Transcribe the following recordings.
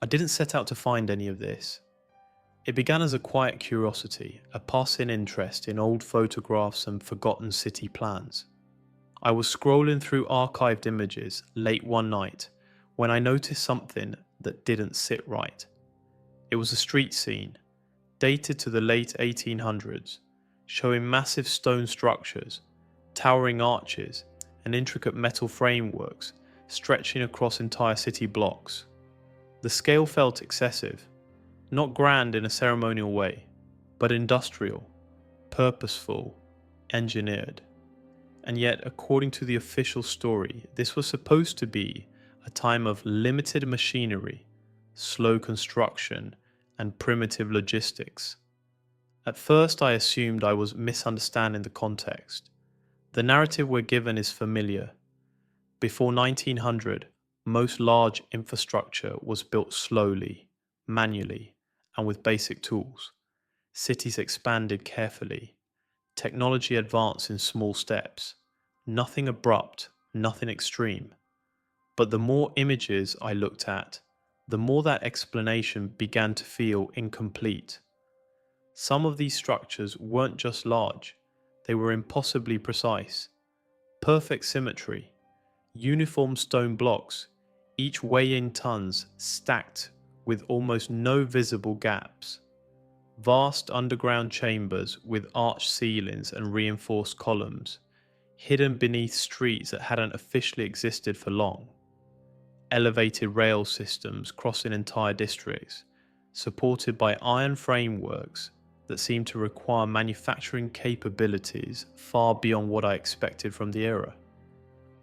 I didn't set out to find any of this. It began as a quiet curiosity, a passing interest in old photographs and forgotten city plans. I was scrolling through archived images late one night when I noticed something that didn't sit right. It was a street scene, dated to the late 1800s, showing massive stone structures, towering arches, and intricate metal frameworks stretching across entire city blocks. The scale felt excessive, not grand in a ceremonial way, but industrial, purposeful, engineered. And yet, according to the official story, this was supposed to be a time of limited machinery, slow construction, and primitive logistics. At first, I assumed I was misunderstanding the context. The narrative we're given is familiar. Before 1900, most large infrastructure was built slowly, manually, and with basic tools. Cities expanded carefully. Technology advanced in small steps. Nothing abrupt, nothing extreme. But the more images I looked at, the more that explanation began to feel incomplete. Some of these structures weren't just large, they were impossibly precise. Perfect symmetry, uniform stone blocks, each weighing tons, stacked with almost no visible gaps. Vast underground chambers with arched ceilings and reinforced columns, hidden beneath streets that hadn't officially existed for long. Elevated rail systems crossing entire districts, supported by iron frameworks that seemed to require manufacturing capabilities far beyond what I expected from the era.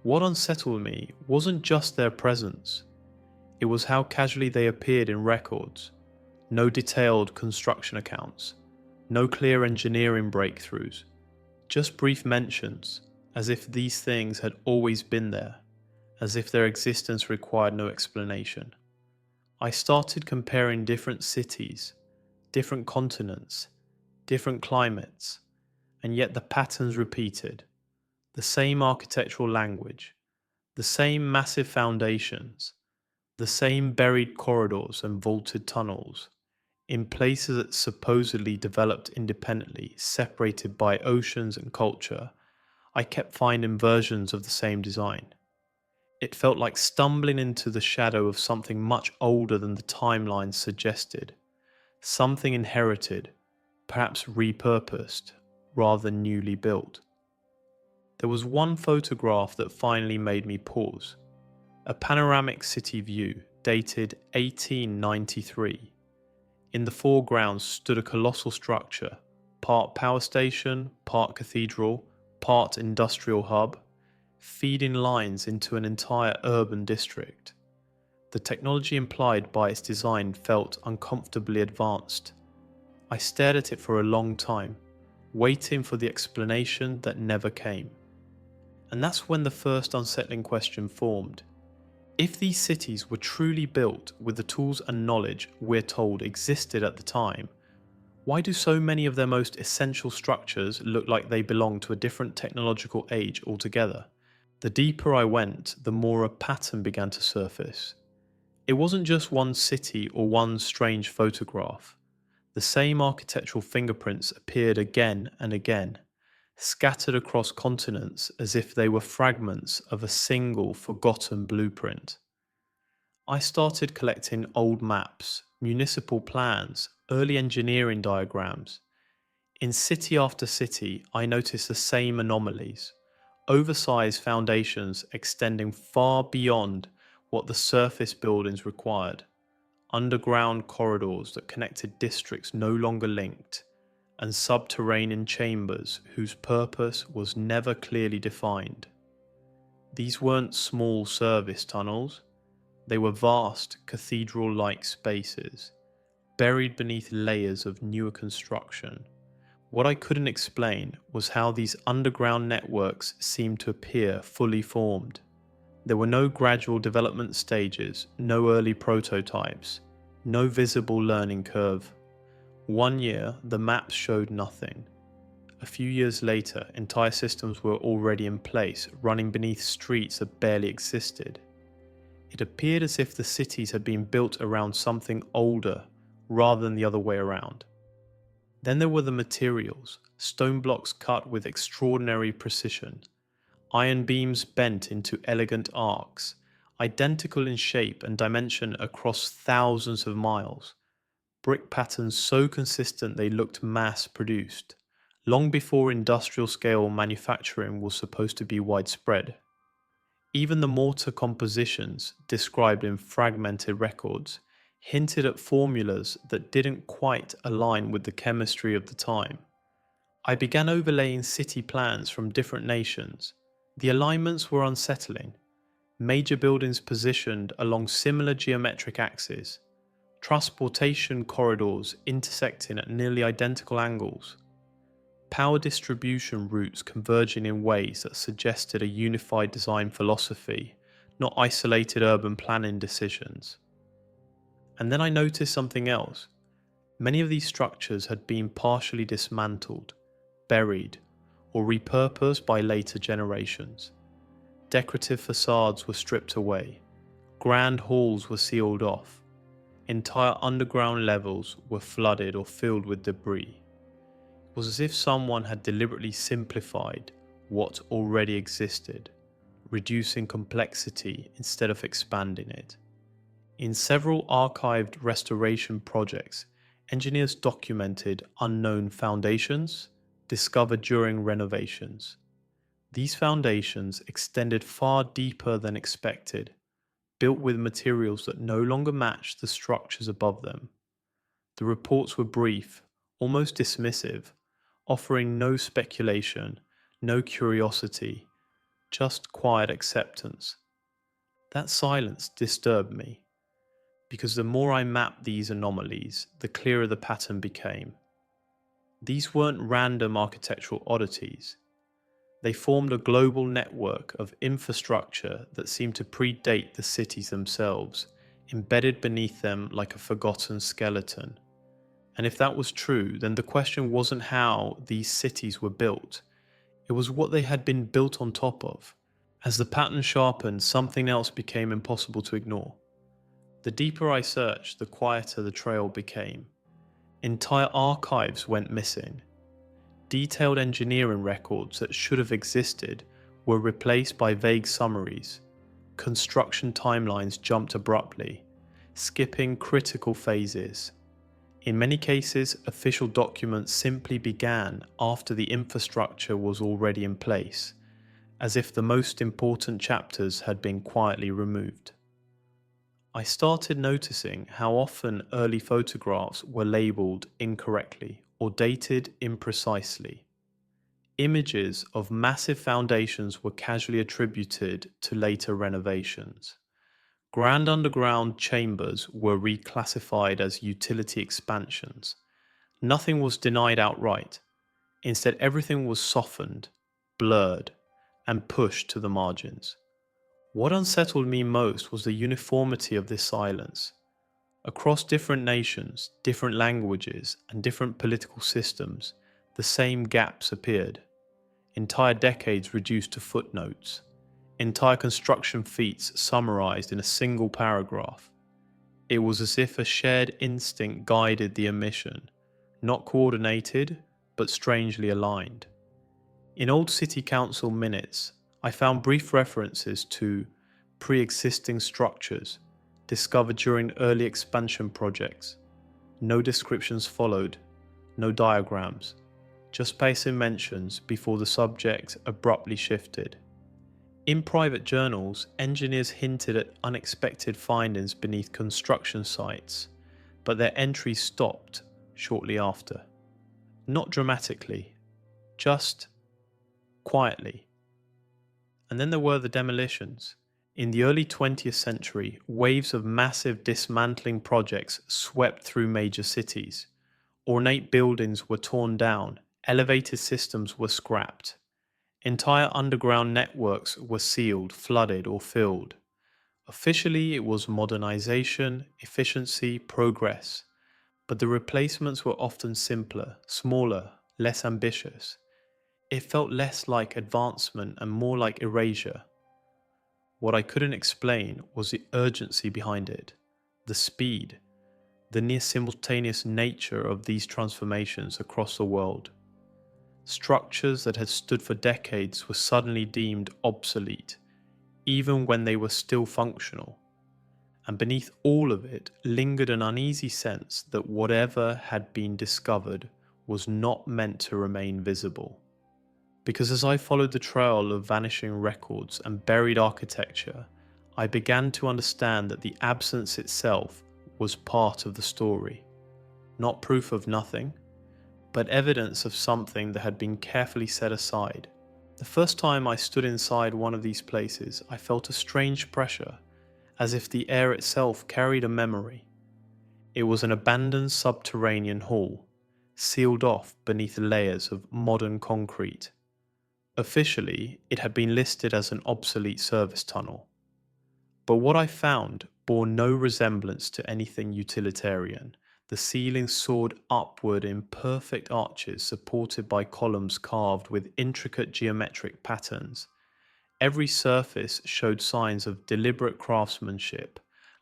What unsettled me wasn't just their presence, it was how casually they appeared in records. No detailed construction accounts, no clear engineering breakthroughs, just brief mentions, as if these things had always been there, as if their existence required no explanation. I started comparing different cities, different continents, different climates, and yet the patterns repeated. The same architectural language, the same massive foundations, the same buried corridors and vaulted tunnels, in places that supposedly developed independently, separated by oceans and culture. I kept finding versions of the same design. It felt like stumbling into the shadow of something much older than the timeline suggested, something inherited, perhaps repurposed, rather than newly built. There was one photograph that finally made me pause, a panoramic city view dated 1893. In the foreground stood a colossal structure, part power station, part cathedral, part industrial hub, feeding lines into an entire urban district. The technology implied by its design felt uncomfortably advanced. I stared at it for a long time, waiting for the explanation that never came. And that's when the first unsettling question formed. If these cities were truly built with the tools and knowledge we're told existed at the time, why do so many of their most essential structures look like they belong to a different technological age altogether? The deeper I went, the more a pattern began to surface. It wasn't just one city or one strange photograph. The same architectural fingerprints appeared again and again, scattered across continents as if they were fragments of a single forgotten blueprint. I started collecting old maps, municipal plans, early engineering diagrams. In city after city, I noticed the same anomalies, oversized foundations extending far beyond what the surface buildings required, underground corridors that connected districts no longer linked, and subterranean chambers whose purpose was never clearly defined. These weren't small service tunnels, they were vast cathedral-like spaces, buried beneath layers of newer construction. What I couldn't explain was how these underground networks seemed to appear fully formed. There were no gradual development stages, no early prototypes, no visible learning curve. One year, the maps showed nothing. A few years later, entire systems were already in place, running beneath streets that barely existed. It appeared as if the cities had been built around something older rather than the other way around. Then there were the materials, stone blocks cut with extraordinary precision, iron beams bent into elegant arcs, identical in shape and dimension across thousands of miles, brick patterns so consistent they looked mass-produced, long before industrial-scale manufacturing was supposed to be widespread. Even the mortar compositions, described in fragmented records, hinted at formulas that didn't quite align with the chemistry of the time. I began overlaying city plans from different nations. The alignments were unsettling. Major buildings positioned along similar geometric axes, transportation corridors intersecting at nearly identical angles, power distribution routes converging in ways that suggested a unified design philosophy, not isolated urban planning decisions. And then I noticed something else. Many of these structures had been partially dismantled, buried, or repurposed by later generations. Decorative facades were stripped away, grand halls were sealed off, entire underground levels were flooded or filled with debris. It was as if someone had deliberately simplified what already existed, reducing complexity instead of expanding it. In several archived restoration projects, engineers documented unknown foundations discovered during renovations. These foundations extended far deeper than expected, built with materials that no longer matched the structures above them. The reports were brief, almost dismissive, offering no speculation, no curiosity, just quiet acceptance. That silence disturbed me, because the more I mapped these anomalies, the clearer the pattern became. These weren't random architectural oddities. They formed a global network of infrastructure that seemed to predate the cities themselves, embedded beneath them like a forgotten skeleton. And if that was true, then the question wasn't how these cities were built. It was what they had been built on top of. As the pattern sharpened, something else became impossible to ignore. The deeper I searched, the quieter the trail became. Entire archives went missing. Detailed engineering records that should have existed were replaced by vague summaries. Construction timelines jumped abruptly, skipping critical phases. In many cases, official documents simply began after the infrastructure was already in place, as if the most important chapters had been quietly removed. I started noticing how often early photographs were labeled incorrectly or dated imprecisely. Images of massive foundations were casually attributed to later renovations. Grand underground chambers were reclassified as utility expansions. Nothing was denied outright. Instead, everything was softened, blurred, and pushed to the margins. What unsettled me most was the uniformity of this silence. Across different nations, different languages, and different political systems, the same gaps appeared. Entire decades reduced to footnotes. Entire construction feats summarized in a single paragraph. It was as if a shared instinct guided the omission, not coordinated, but strangely aligned. In old city council minutes, I found brief references to pre-existing structures discovered during early expansion projects. No descriptions followed, no diagrams, just passing mentions before the subject abruptly shifted. In private journals, engineers hinted at unexpected findings beneath construction sites, but their entries stopped shortly after. Not dramatically, just quietly. And then there were the demolitions. In the early 20th century, waves of massive dismantling projects swept through major cities. Ornate buildings were torn down, elevated systems were scrapped. Entire underground networks were sealed, flooded, or filled. Officially, it was modernization, efficiency, progress. But the replacements were often simpler, smaller, less ambitious. It felt less like advancement and more like erasure. What I couldn't explain was the urgency behind it, the speed, the near simultaneous nature of these transformations across the world. Structures that had stood for decades were suddenly deemed obsolete, even when they were still functional. And beneath all of it lingered an uneasy sense that whatever had been discovered was not meant to remain visible. Because as I followed the trail of vanishing records and buried architecture, I began to understand that the absence itself was part of the story. Not proof of nothing, but evidence of something that had been carefully set aside. The first time I stood inside one of these places, I felt a strange pressure, as if the air itself carried a memory. It was an abandoned subterranean hall, sealed off beneath layers of modern concrete. Officially, it had been listed as an obsolete service tunnel. But what I found bore no resemblance to anything utilitarian. The ceiling soared upward in perfect arches supported by columns carved with intricate geometric patterns. Every surface showed signs of deliberate craftsmanship,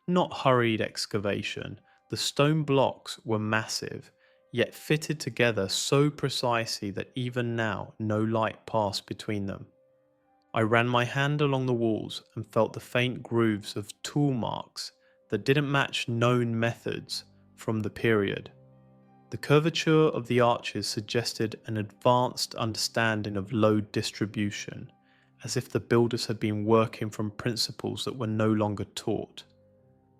not hurried excavation. The stone blocks were massive, yet fitted together so precisely that even now no light passed between them. I ran my hand along the walls and felt the faint grooves of tool marks that didn't match known methods from the period. The curvature of the arches suggested an advanced understanding of load distribution, as if the builders had been working from principles that were no longer taught.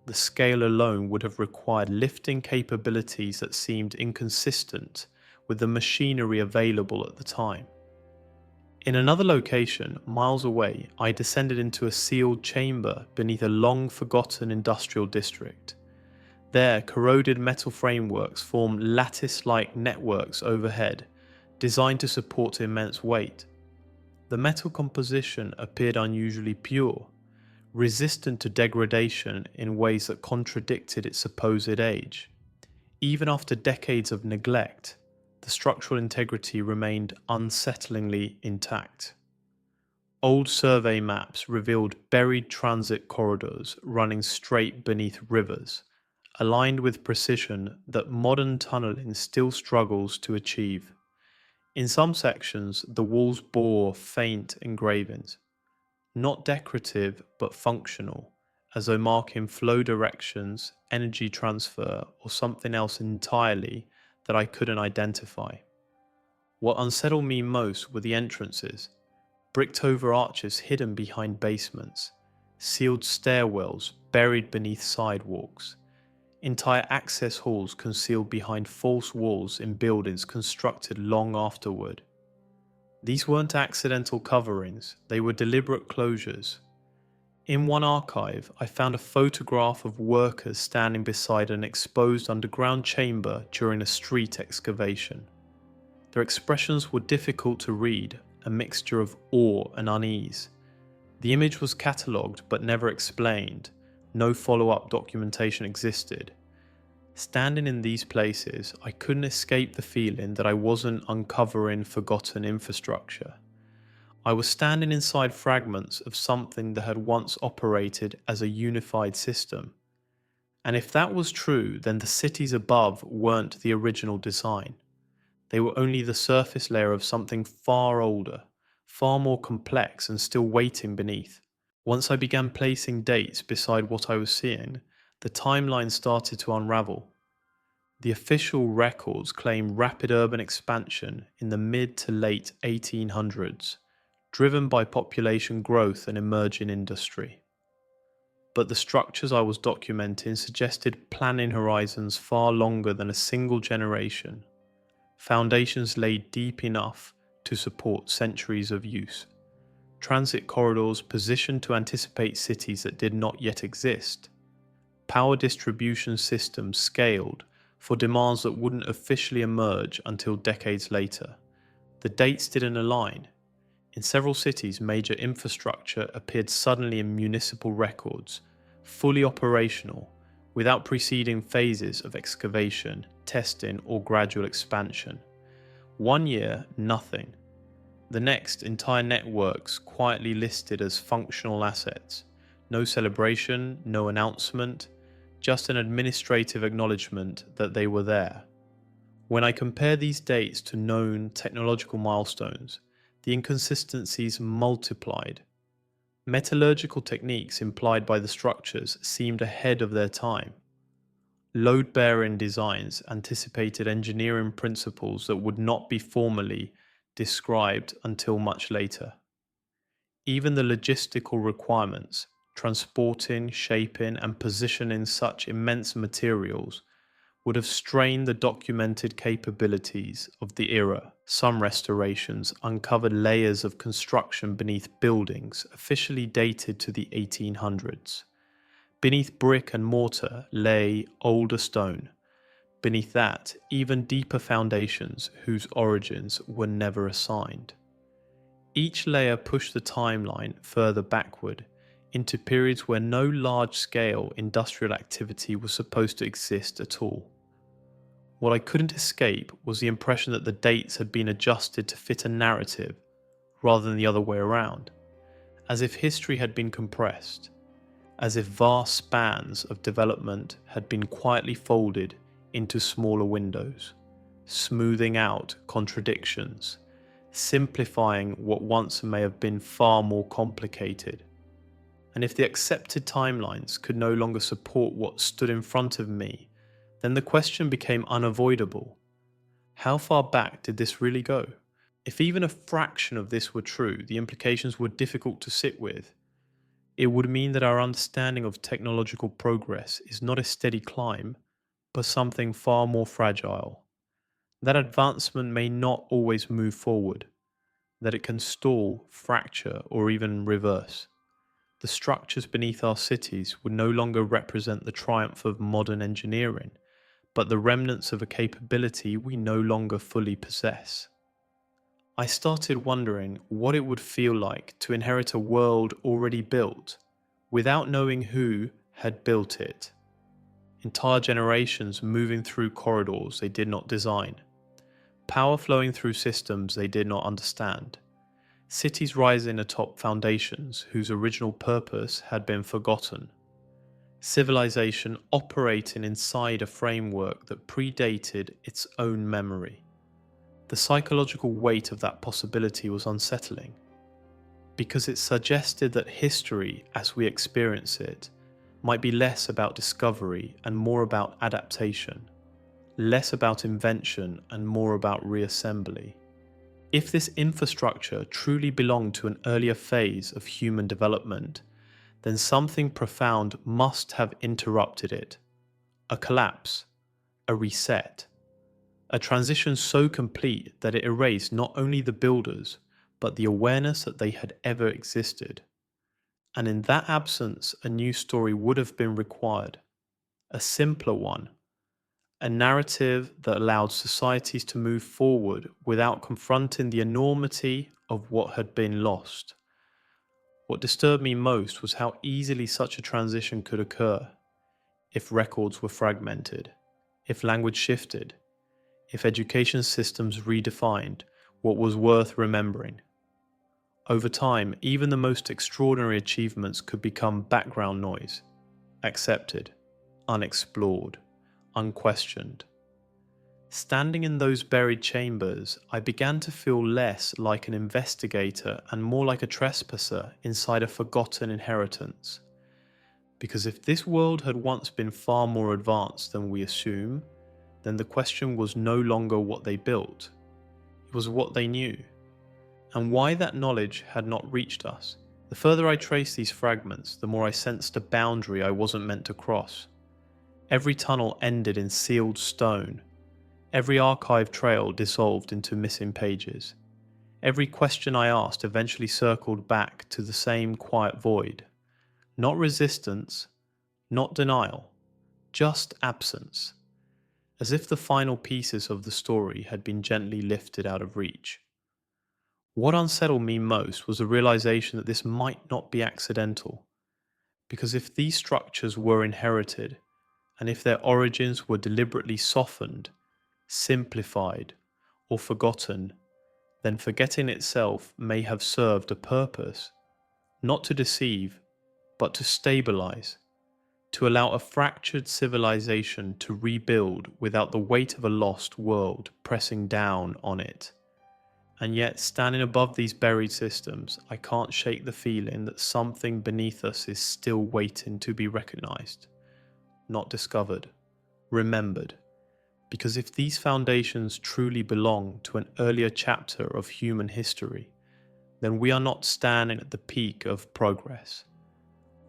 The scale alone would have required lifting capabilities that seemed inconsistent with the machinery available at the time. In another location, miles away, I descended into a sealed chamber beneath a long-forgotten industrial district. There, corroded metal frameworks formed lattice-like networks overhead, designed to support immense weight. The metal composition appeared unusually pure, resistant to degradation in ways that contradicted its supposed age. Even after decades of neglect, the structural integrity remained unsettlingly intact. Old survey maps revealed buried transit corridors running straight beneath rivers, aligned with precision that modern tunneling still struggles to achieve. In some sections, the walls bore faint engravings, not decorative but functional, as though marking flow directions, energy transfer, or something else entirely that I couldn't identify. What unsettled me most were the entrances, bricked over arches hidden behind basements, sealed stairwells buried beneath sidewalks, entire access halls concealed behind false walls in buildings constructed long afterward. These weren't accidental coverings, they were deliberate closures. In one archive, I found a photograph of workers standing beside an exposed underground chamber during a street excavation. Their expressions were difficult to read, a mixture of awe and unease. The image was catalogued but never explained. No follow-up documentation existed. Standing in these places, I couldn't escape the feeling that I wasn't uncovering forgotten infrastructure. I was standing inside fragments of something that had once operated as a unified system. And if that was true, then the cities above weren't the original design. They were only the surface layer of something far older, far more complex and still waiting beneath. Once I began placing dates beside what I was seeing, the timeline started to unravel. The official records claim rapid urban expansion in the mid to late 1800s, driven by population growth and emerging industry. But the structures I was documenting suggested planning horizons far longer than a single generation, foundations laid deep enough to support centuries of use, transit corridors positioned to anticipate cities that did not yet exist, power distribution systems scaled for demands that wouldn't officially emerge until decades later. The dates didn't align. In several cities, major infrastructure appeared suddenly in municipal records, fully operational, without preceding phases of excavation, testing, or gradual expansion. 1 year, nothing. The next, entire networks quietly listed as functional assets, No celebration, no announcement, just an administrative acknowledgement that they were there. When I compare these dates to known technological milestones, the inconsistencies multiplied. Metallurgical techniques implied by the structures seemed ahead of their time. Load-bearing designs anticipated engineering principles that would not be formally described until much later. Even the logistical requirements, transporting, shaping, and positioning such immense materials, would have strained the documented capabilities of the era. Some restorations uncovered layers of construction beneath buildings officially dated to the 1800s. Beneath brick and mortar lay older stone. Beneath that, even deeper foundations whose origins were never assigned. Each layer pushed the timeline further backward into periods where no large-scale industrial activity was supposed to exist at all. What I couldn't escape was the impression that the dates had been adjusted to fit a narrative rather than the other way around, as if history had been compressed, as if vast spans of development had been quietly folded into smaller windows, smoothing out contradictions, simplifying what once may have been far more complicated. And if the accepted timelines could no longer support what stood in front of me, then the question became unavoidable. How far back did this really go? If even a fraction of this were true, the implications were difficult to sit with. It would mean that our understanding of technological progress is not a steady climb, but something far more fragile. That advancement may not always move forward, that it can stall, fracture, or even reverse. The structures beneath our cities would no longer represent the triumph of modern engineering, but the remnants of a capability we no longer fully possess. I started wondering what it would feel like to inherit a world already built, without knowing who had built it. Entire generations moving through corridors they did not design. Power flowing through systems they did not understand. Cities rising atop foundations whose original purpose had been forgotten. Civilization operating inside a framework that predated its own memory. The psychological weight of that possibility was unsettling, because it suggested that history, as we experience it, might be less about discovery and more about adaptation, less about invention and more about reassembly. If this infrastructure truly belonged to an earlier phase of human development, then something profound must have interrupted it. A collapse, a reset, a transition so complete that it erased not only the builders, but the awareness that they had ever existed. And in that absence, a new story would have been required, a simpler one, a narrative that allowed societies to move forward without confronting the enormity of what had been lost. What disturbed me most was how easily such a transition could occur, if records were fragmented, if language shifted, if education systems redefined what was worth remembering. Over time, even the most extraordinary achievements could become background noise, accepted, unexplored, unquestioned. Standing in those buried chambers, I began to feel less like an investigator and more like a trespasser inside a forgotten inheritance. Because if this world had once been far more advanced than we assume, then the question was no longer what they built. It was what they knew, and why that knowledge had not reached us. The further I traced these fragments, the more I sensed a boundary I wasn't meant to cross. Every tunnel ended in sealed stone. Every archive trail dissolved into missing pages. Every question I asked eventually circled back to the same quiet void. Not resistance, not denial, just absence. As if the final pieces of the story had been gently lifted out of reach. What unsettled me most was the realization that this might not be accidental, because if these structures were inherited, and if their origins were deliberately softened, simplified, or forgotten, then forgetting itself may have served a purpose, not to deceive, but to stabilize, to allow a fractured civilization to rebuild without the weight of a lost world pressing down on it. And yet, standing above these buried systems, I can't shake the feeling that something beneath us is still waiting to be recognized, not discovered, remembered. Because if these foundations truly belong to an earlier chapter of human history, then we are not standing at the peak of progress.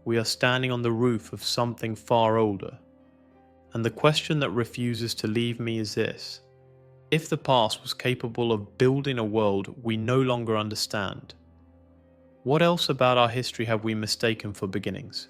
We are standing on the roof of something far older. And the question that refuses to leave me is this: if the past was capable of building a world we no longer understand, what else about our history have we mistaken for beginnings?